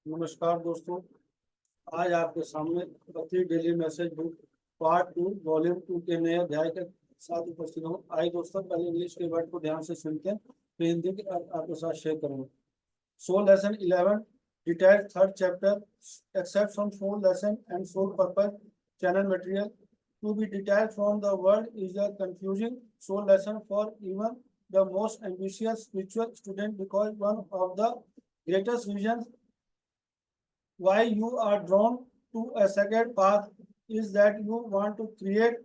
नमस्कार दोस्तों। आज आपके सामने पत्री daily message book part 2 volume 2 के नए अध्याय के साथ उपस्थित हूँ। आइए दोस्तों, पहले इंग्लिश के वर्ड को ध्यान से सुनते हैं, फिर हिंदी के आपके साथ शेयर करूँगा। So lesson 11 detailed third chapter except from soul lesson and soul purpose channel material to be detailed from the world is a confusing soul lesson for even the most ambitious spiritual student because one of the greatest visions why you are drawn to a sacred path is that you want to create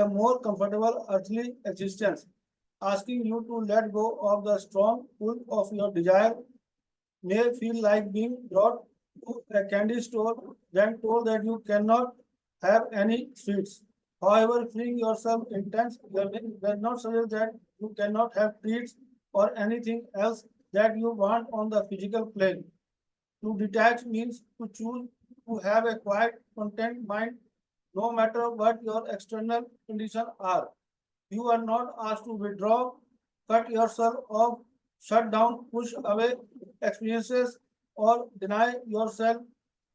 a more comfortable earthly existence. Asking you to let go of the strong pull of your desire may feel like being brought to a candy store, then told that you cannot have any sweets. However, freeing yourself intense does not suggest that you cannot have treats or anything else that you want on the physical plane. To detach means to choose to have a quiet, content mind, no matter what your external conditions are. You are not asked to withdraw, cut yourself off, shut down, push away experiences, or deny yourself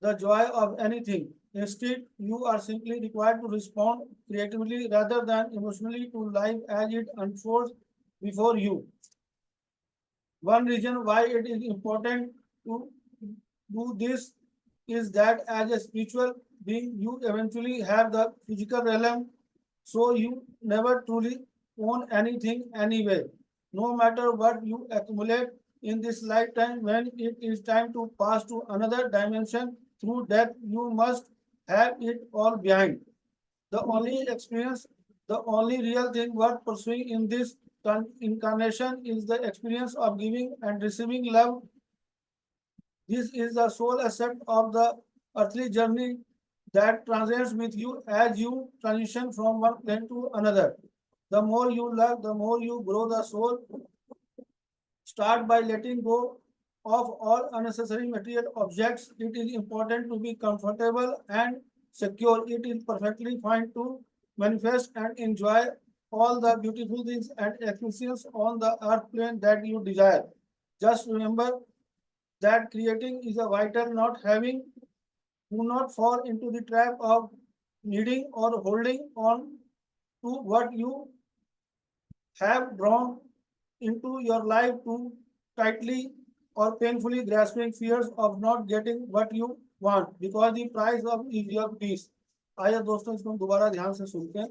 the joy of anything. Instead, you are simply required to respond creatively rather than emotionally to life as it unfolds before you. One reason why it is important to do this is that as a spiritual being, you eventually have the physical realm, so you never truly own anything anyway. No matter what you accumulate in this lifetime, when it is time to pass to another dimension through death, you must have it all behind. The only experience, the only real thing worth pursuing in this incarnation is the experience of giving and receiving love. This is the sole aspect of the earthly journey that transcends with you as you transition from one plane to another. The more you love, the more you grow the soul. Start by letting go of all unnecessary material objects. It is important to be comfortable and secure. It is perfectly fine to manifest and enjoy all the beautiful things and experiences on the earth plane that you desire. Just remember that creating is a vital, not having. Do not fall into the trap of needing or holding on to what you have drawn into your life too tightly or painfully grasping fears of not getting what you want because the price of is your peace. आइए दोस्तों, इसको हम दोबारा ध्यान से सुनते हैं।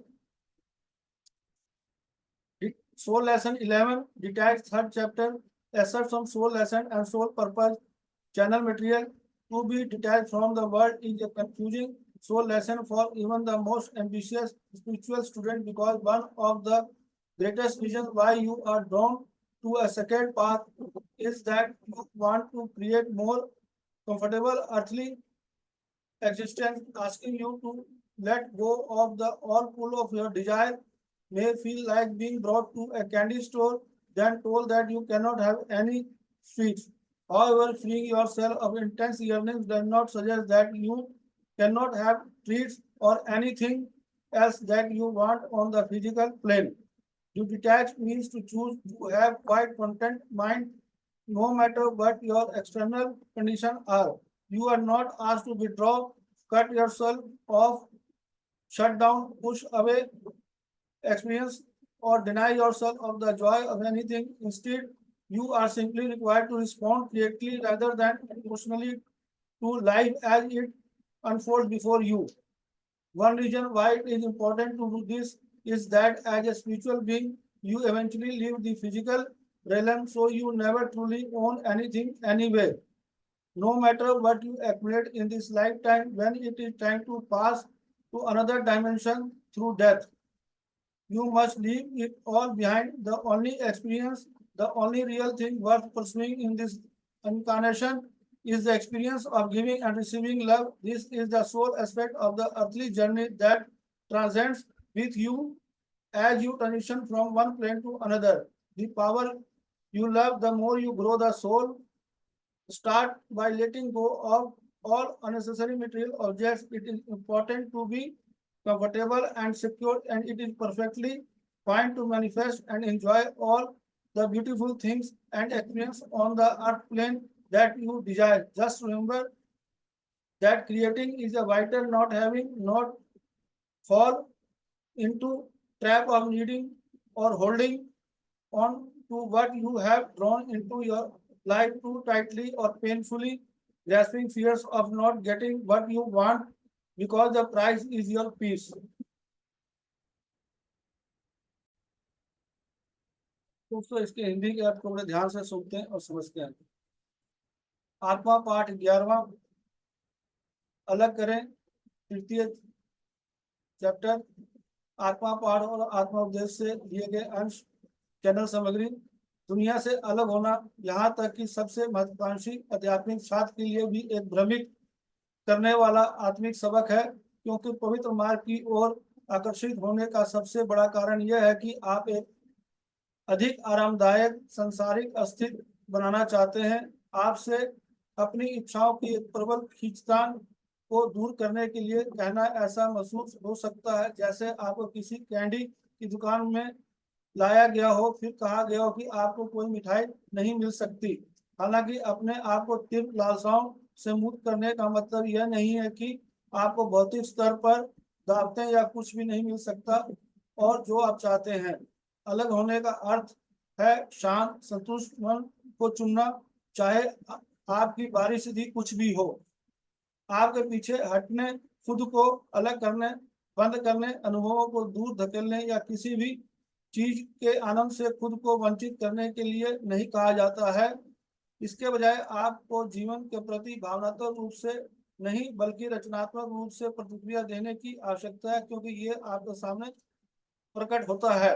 Soul lesson 11 detached third chapter asserts some soul lesson and soul purpose channel material to be detached from the world is a confusing soul lesson for even the most ambitious spiritual student because one of the greatest reasons why you are drawn to a second path is that you want to create more comfortable earthly existence. Asking you to let go of the all pull of your desire may feel like being brought to a candy store, then told that you cannot have any sweets. However, freeing yourself of intense yearnings does not suggest that you cannot have treats or anything else that you want on the physical plane. To detach means to choose to have quite content mind no matter what your external conditions are. You are not asked to withdraw, cut yourself off, shut down, push away experience, or deny yourself of the joy of anything. Instead, you are simply required to respond creatively rather than emotionally to life as it unfolds before you. One reason why it is important to do this is that as a spiritual being, you eventually leave the physical realm, so you never truly own anything anyway. No matter what you accumulate in this lifetime, when it is time to pass to another dimension through death, you must leave it all behind. The only experience, the only real thing worth pursuing in this incarnation is the experience of giving and receiving love. This is the sole aspect of the earthly journey that transcends with you as you transition from one plane to another. The power you love, the more you grow the soul. Start by letting go of all unnecessary material objects. It is important to be comfortable and secure, and it is perfectly fine to manifest and enjoy all the beautiful things and experience on the earth plane that you desire. Just remember that creating is a vital, not having, not fall into trap of needing or holding on to what you have drawn into your life too tightly or painfully, grasping fears of not getting what you want because the price is your peace. दोस्तों इसके हिंदी के अर्थ को बड़े ध्यान से सुनते हैं और समझते हैं। आत्मा पाठ 11वां, अलग करें, तृतीय चैप्टर, आत्मा पाठ और आत्मा उपदेश से लिए गए अंश, चैनल सामग्री। दुनिया से अलग होना यहाँ तक कि सबसे महत्वाकांक्षी आध्यात्मिक छात्र के लिए भी एक भ्रमित करने वाला आत्मिक सबक है, क्योंकि पवित्र मार्ग की ओर आकर्षित होने का सबसे बड़ा कारण यह है कि आप एक अधिक आरामदायक सांसारिक अस्तित्व बनाना चाहते हैं। आपसे अपनी इच्छाओं की एक प्रबल खींचतान को दूर करने के लिए कहना ऐसा महसूस हो सकता है जैसे आपको किसी कैंडी की दुकान में लाया गया हो, फिर कहा गया हो कि आपको कोई मिठाई नहीं मिल सकती। हालांकि अपने आप को तीव्र लालसाओं से मुक्त करने का मतलब यह नहीं है कि आपको भौतिक स्तर पर दावतें या कुछ भी नहीं मिल सकता और जो आप चाहते हैं। अलग होने का अर्थ है शांत संतुष्ट मन को चुनना, चाहे आपकी बारिश कुछ भी हो। आपके पीछे हटने, खुद को अलग करने, बंद करने, अनुभवों को दूर धकेलने या किसी भी चीज के आनंद से खुद को वंचित करने के लिए नहीं कहा जाता है। इसके बजाय आपको जीवन के प्रति भावनात्मक रूप से नहीं बल्कि रचनात्मक रूप से प्रतिक्रिया देने की आवश्यकता है, क्योंकि ये आपके सामने प्रकट होता है।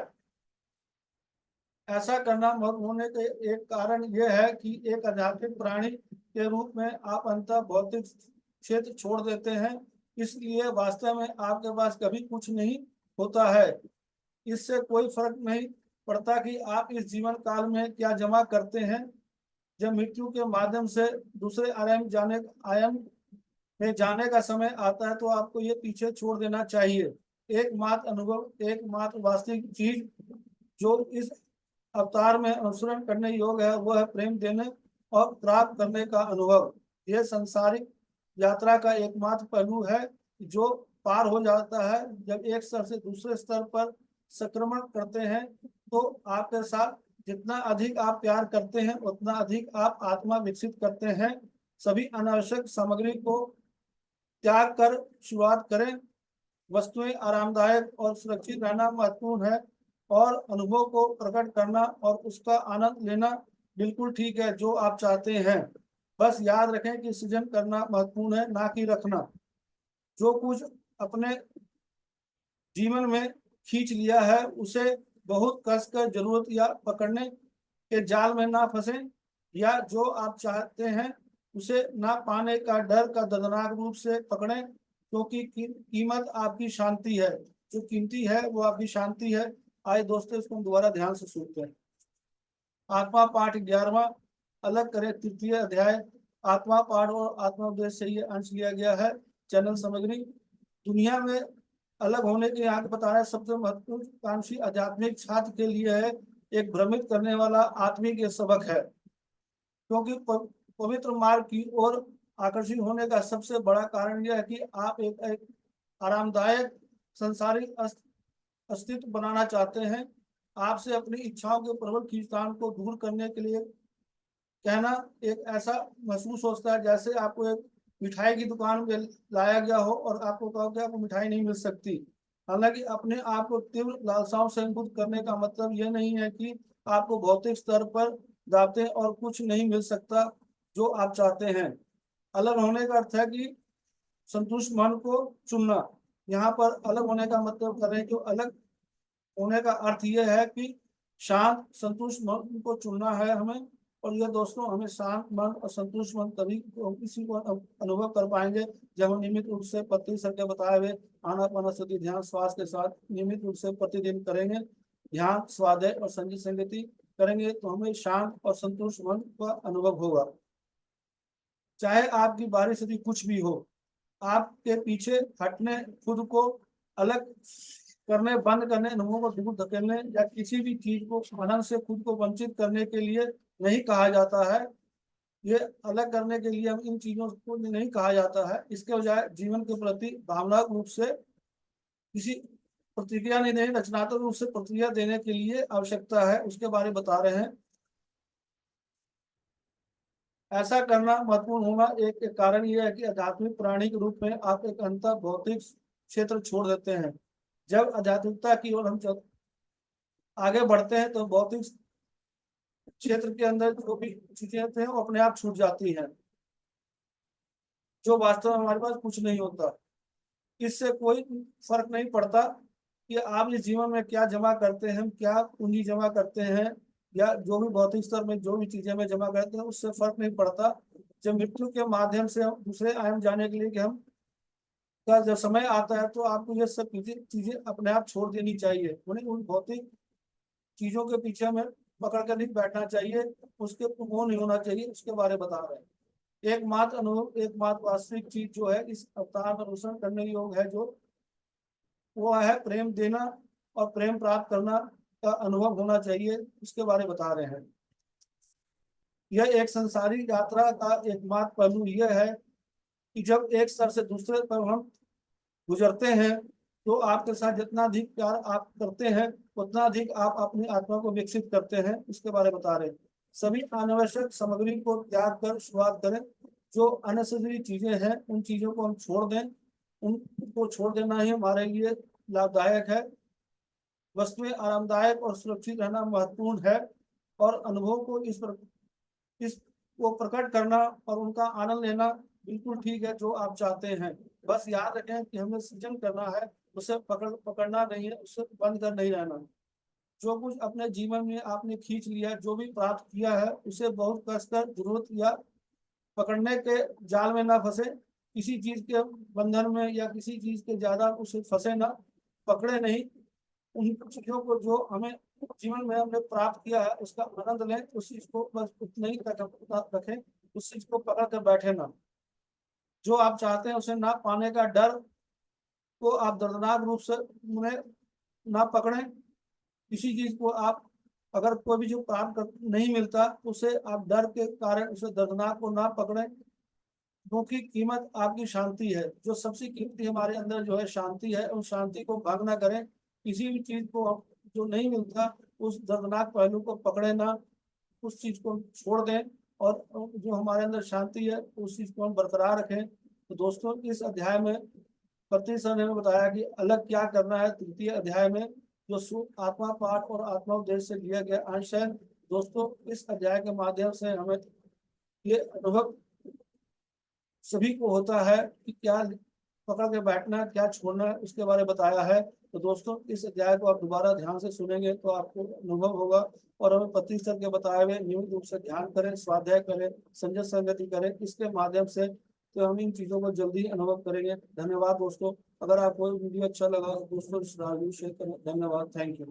ऐसा करना महत्व होने के एक कारण यह है कि एक आध्यात्मिक प्राणी के रूप में आप अंततः भौतिक क्षेत्र छोड़ देते हैं, इसलिए वास्तव में आपके पास कभी कुछ नहीं होता है। इससे कोई फर्क नहीं पड़ता कि आप इस जीवन काल में क्या जमा करते हैं। जब मृत्यु के माध्यम से दूसरे आयाम में जाने का समय आता है तो आपको ये पीछे छोड़ देना चाहिए। एकमात्र अनुभव, एकमात्र वास्तविक चीज जो इस अवतार में अनुसरण करने योग्य है वह है प्रेम देने और प्राप्त करने का अनुभव। यह संसारिक यात्रा का एकमात्र पहलू है जो पार हो जाता है जब एक स्तर से दूसरे स्तर पर संक्रमण करते हैं। तो आपके साथ जितना अधिक आप प्यार करते हैं उतना अधिक आप आत्मा विकसित करते हैं। सभी अनावश्यक सामग्री को त्याग कर शुरुआत करें। वस्तुएं आरामदायक और सुरक्षित रहना महत्वपूर्ण है और अनुभव को प्रकट करना और उसका आनंद लेना बिल्कुल ठीक है जो आप चाहते हैं। बस याद रखें कि सृजन करना महत्वपूर्ण है, ना कि रखना। जो कुछ अपने जीवन में खींच लिया है उसे बहुत कसकर जरूरत या पकड़ने के जाल में ना फंसे, या जो आप चाहते हैं उसे ना पाने का डर का दर्दनाक रूप से पकड़ें, क्योंकि कीमत आपकी शांति है। जो कीमती है वो आपकी शांति है। आइए दोस्तों इसको हम दोबारा ध्यान से सुनते हैं। आत्मा पाठ 11वां, अलग करें, तृतीय अध्याय। आत्मा पाठ और आत्मा उपदेश से ये अंश लिया गया है। चैनल सामग्री। दुनिया में अलग होने के यहाँ बता रहे सबसे महत्वाकांक्षी आध्यात्मिक छात्र के लिए है एक भ्रमित करने वाला आत्मिक ये सबक है, क्योंकि पवित्र मार्ग की ओर आकर्षित होने का सबसे बड़ा कारण यह है कि आप एक आरामदायक संसारिक अस्तित्व बनाना चाहते हैं। आपसे अपनी इच्छाओं के प्रबल खींचतान को दूर करने के लिए कहना एक ऐसा महसूस होता है जैसे आपको एक मिठाई की दुकान में लाया गया हो और आपको कहा कि आपको मिठाई नहीं मिल सकती। हालांकि अपने आप को तीव्र लालसाओं से मुक्त करने का मतलब यह नहीं है कि आपको भौतिक स्तर पर दावतें और कुछ नहीं मिल सकता जो आप चाहते हैं। अलग होने का अर्थ है कि संतुष्ट मन को चुनना। यहाँ पर अलग होने का मतलब कर रहे हैं कि अलग होने का अर्थ यह है कि शांत संतुष्ट मन को चुनना है हमें। और यह दोस्तों हमें शांत मन और संतुष्ट मन तभी इसी को अनुभव कर पाएंगे जब हम नियमित रूप से पति सर के बताए हुए आनापानसति ध्यान श्वास के साथ नियमित रूप से प्रतिदिन करेंगे। ध्यान, स्वाध्याय और संगीत संगति करेंगे तो हमें शांत और संतुष्ट मन का अनुभव होगा। चाहे आपकी बारिश यदि कुछ भी हो, आपके पीछे हटने, खुद को अलग करने, बंद करने, अनुभवों को दूर धकेलने या किसी भी चीज को आनंद से खुद को वंचित करने के लिए नहीं कहा जाता है। ये अलग करने के लिए हम इन चीजों को नहीं कहा जाता है। इसके बजाय जीवन के प्रति भावनात्मक रूप से किसी प्रतिक्रिया नहीं देनी, रचनात्मक रूप से प्रतिक्रिया देने के लिए आवश्यकता है, उसके बारे में बता रहे हैं। ऐसा करना महत्वपूर्ण होना एक कारण यह है कि आध्यात्मिक प्राणी के रूप में आप एक अंत भौतिक क्षेत्र छोड़ देते हैं। जब आध्यात्मिकता की ओर हम आगे बढ़ते हैं तो भौतिक क्षेत्र के अंदर जो भी चीजें हैं वो अपने आप छूट जाती हैं, जो वास्तव में हमारे पास कुछ नहीं होता। इससे कोई फर्क नहीं पड़ता कि आप इस जीवन में क्या जमा करते हैं, क्या पूंजी जमा करते हैं, या जो भी भौतिक स्तर में जो भी चीजें में जमा करते हैं, उससे फर्क नहीं पड़ता। जब मृत्यु के माध्यम से हम दूसरे आयाम जाने के लिए कि हम का जब समय आता है तो आपको ये सब चीजें अपने आप छोड़ देनी चाहिए। उन्हें उन भौतिक चीजों के पीछे हमें पकड़ कर नहीं बैठना चाहिए, उसके वो नहीं होना चाहिए, उसके बारे में बता रहे हैं। एकमात्र अनुभव, एकमात्र वास्तविक चीज जो है इस अवतार में अनुसरण करने योग्य है, जो वो है प्रेम देना और प्रेम प्राप्त करना का अनुभव होना चाहिए, उसके बारे में बता रहे हैं। यह एक संसारी यात्रा का एकमात्र पहलू यह है कि जब एक स्तर से दूसरे पर हम गुजरते हैं तो आपके साथ जितना अधिक प्यार आप करते हैं उतना अधिक आप अपनी आत्मा को विकसित करते हैं, इसके बारे में बता रहे हैं। सभी अनावश्यक सामग्री को त्याग कर शुरुआत करें। जो अननेसेसरी चीजें हैं उन चीजों को हम छोड़ दें, उनको छोड़ देना ही हमारे लिए लाभदायक है। वस्तुएं आरामदायक और सुरक्षित रहना महत्वपूर्ण है, और अनुभव को इस को प्रकट करना और उनका आनंद लेना बिल्कुल ठीक है, जो आप चाहते हैं। बस याद रखें कि हमें सृजन करना है, उसे पकड़ना नहीं है, उसे बंद कर नहीं रहना। जो कुछ अपने जीवन में आपने खींच लिया, जो भी प्राप्त किया है, उसे बहुत कसकर जरूरत या पकड़ने के जाल में ना फंसे, किसी चीज के बंधन में या किसी चीज के ज्यादा उसे फंसे ना, पकड़े नहीं। उन चीजों को जो हमें जीवन में हमने प्राप्त किया है उसका आनंद लें, उस चीज को बस उतना ही रखें, उस चीज को पकड़ कर बैठे ना। जो आप चाहते हैं उसे ना पाने का डर को आप दर्दनाक रूप से उन्हें ना पकड़ें। किसी चीज को आप अगर कोई भी जो प्राप्त नहीं मिलता उसे आप डर के कारण उसे दर्दनाक को ना पकड़ें, क्योंकि कीमत आपकी शांति है। जो सबसे कीमती हमारे अंदर जो है शांति है, उस शांति को भंग ना करें। किसी भी चीज को जो नहीं मिलता उस दर्दनाक पहलू को पकड़े ना, उस चीज को छोड़ दें, और जो हमारे अंदर शांति है उस चीज को हम बरकरार रखें। तो दोस्तों इस अध्याय में पृथ्वी सर ने बताया कि अलग क्या करना है। तृतीय अध्याय में जो आत्मा पाठ और आत्मा उद्देश्य से लिया गया अंश है, दोस्तों इस अध्याय के माध्यम से हमें ये अनुभव सभी को होता है कि क्या पकड़ के बैठना है, क्या छोड़ना है, उसके बारे में बताया है। तो दोस्तों इस अध्याय को आप दोबारा ध्यान से सुनेंगे तो आपको अनुभव होगा, और हमें पति सर के बताए हुए नियमित रूप से ध्यान करें, स्वाध्याय करें, संजय संगति करें, इसके माध्यम से तो हम इन चीजों को जल्दी अनुभव करेंगे। धन्यवाद दोस्तों। अगर आपको वीडियो अच्छा लगा तो दोस्तों शेयर करें। धन्यवाद, थैंक यू।